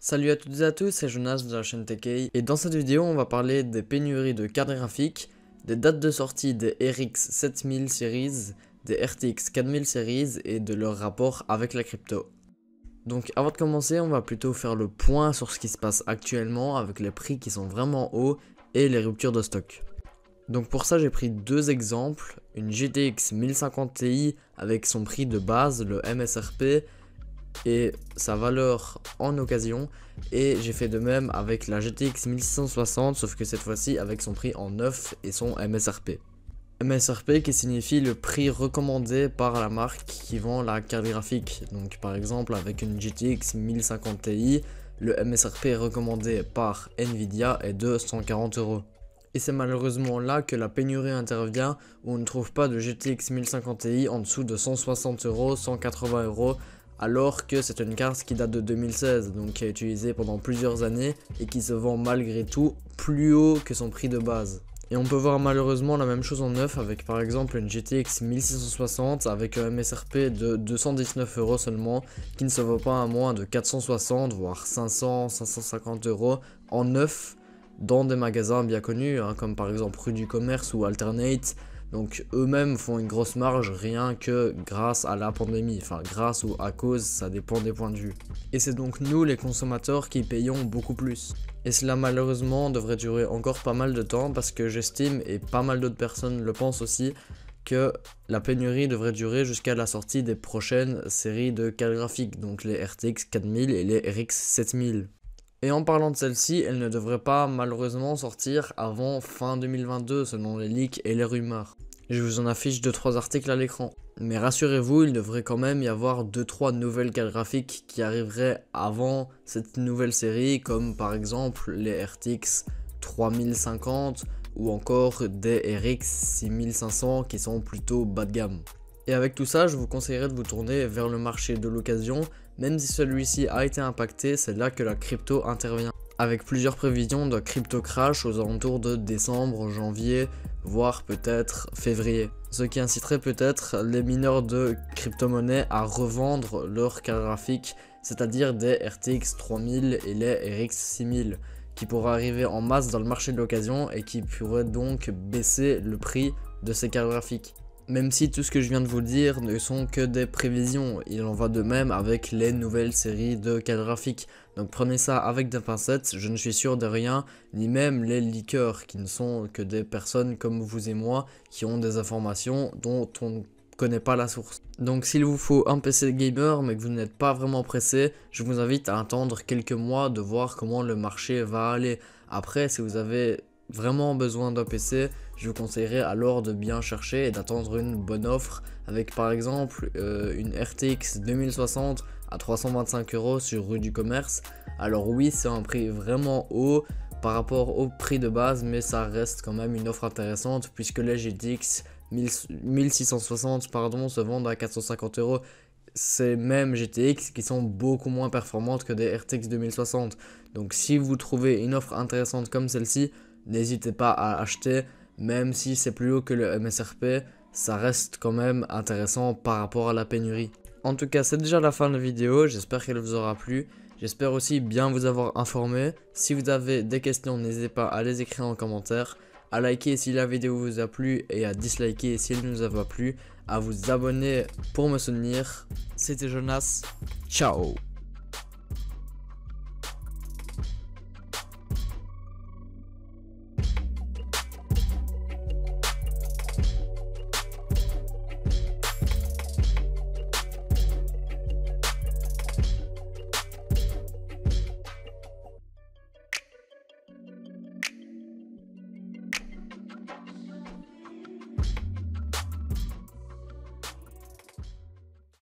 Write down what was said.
Salut à toutes et à tous, c'est Jonas de la chaîne TK et dans cette vidéo on va parler des pénuries de cartes graphiques, des dates de sortie des RX 7000 series, des RTX 4000 series et de leur rapport avec la crypto. Donc avant de commencer on va plutôt faire le point sur ce qui se passe actuellement avec les prix qui sont vraiment hauts et les ruptures de stock. Donc pour ça j'ai pris deux exemples, une GTX 1050 Ti avec son prix de base, le MSRP, et sa valeur en occasion, et j'ai fait de même avec la GTX 1660 sauf que cette fois-ci avec son prix en neuf et son MSRP. MSRP qui signifie le prix recommandé par la marque qui vend la carte graphique. Donc par exemple avec une GTX 1050 Ti, le MSRP recommandé par Nvidia est de 140 €. Et c'est malheureusement là que la pénurie intervient, où on ne trouve pas de GTX 1050 Ti en dessous de 160 €, 180 €, alors que c'est une carte qui date de 2016, donc qui est utilisée pendant plusieurs années et qui se vend malgré tout plus haut que son prix de base. Et on peut voir malheureusement la même chose en neuf avec par exemple une GTX 1660 avec un MSRP de 219 € seulement, qui ne se vaut pas à moins de 460 voire 500, 550 € en neuf dans des magasins bien connus, comme par exemple Rue du Commerce ou Alternate. Donc eux-mêmes font une grosse marge rien que grâce à la pandémie, enfin grâce ou à cause, ça dépend des points de vue. Et c'est donc nous les consommateurs qui payons beaucoup plus. Et cela malheureusement devrait durer encore pas mal de temps parce que j'estime, et pas mal d'autres personnes le pensent aussi, que la pénurie devrait durer jusqu'à la sortie des prochaines séries de cartes graphiques, donc les RTX 4000 et les RX 7000. Et en parlant de celle-ci, elle ne devrait pas malheureusement sortir avant fin 2022 selon les leaks et les rumeurs. Je vous en affiche 2-3 articles à l'écran. Mais rassurez-vous, il devrait quand même y avoir 2-3 nouvelles cartes graphiques qui arriveraient avant cette nouvelle série, comme par exemple les RTX 3050 ou encore des RX 6500 qui sont plutôt bas de gamme. Et avec tout ça, je vous conseillerais de vous tourner vers le marché de l'occasion. Même si celui-ci a été impacté, c'est là que la crypto intervient. Avec plusieurs prévisions de crypto crash aux alentours de décembre, janvier, voire peut-être février. Ce qui inciterait peut-être les mineurs de crypto-monnaies à revendre leurs cartes graphiques, c'est-à-dire des RTX 3000 et les RX 6000, qui pourraient arriver en masse dans le marché de l'occasion et qui pourraient donc baisser le prix de ces cartes graphiques. Même si tout ce que je viens de vous dire ne sont que des prévisions, il en va de même avec les nouvelles séries de cartes graphiques. Donc prenez ça avec des pincettes, je ne suis sûr de rien, ni même les leakers qui ne sont que des personnes comme vous et moi qui ont des informations dont on ne connaît pas la source. Donc s'il vous faut un PC gamer mais que vous n'êtes pas vraiment pressé, je vous invite à attendre quelques mois de voir comment le marché va aller. Après, si vous avez vraiment besoin d'un PC, je vous conseillerais alors de bien chercher et d'attendre une bonne offre avec par exemple une RTX 2060 à 325 € sur Rue du Commerce. Alors oui, c'est un prix vraiment haut par rapport au prix de base, mais ça reste quand même une offre intéressante puisque les GTX 1660 se vendent à 450 €. Ces mêmes GTX qui sont beaucoup moins performantes que des RTX 2060. Donc si vous trouvez une offre intéressante comme celle-ci, n'hésitez pas à acheter, même si c'est plus haut que le MSRP, ça reste quand même intéressant par rapport à la pénurie. En tout cas, c'est déjà la fin de la vidéo, j'espère qu'elle vous aura plu. J'espère aussi bien vous avoir informé. Si vous avez des questions, n'hésitez pas à les écrire en commentaire, à liker si la vidéo vous a plu et à disliker si elle ne vous a pas plu, à vous abonner pour me soutenir. C'était Jonas, ciao.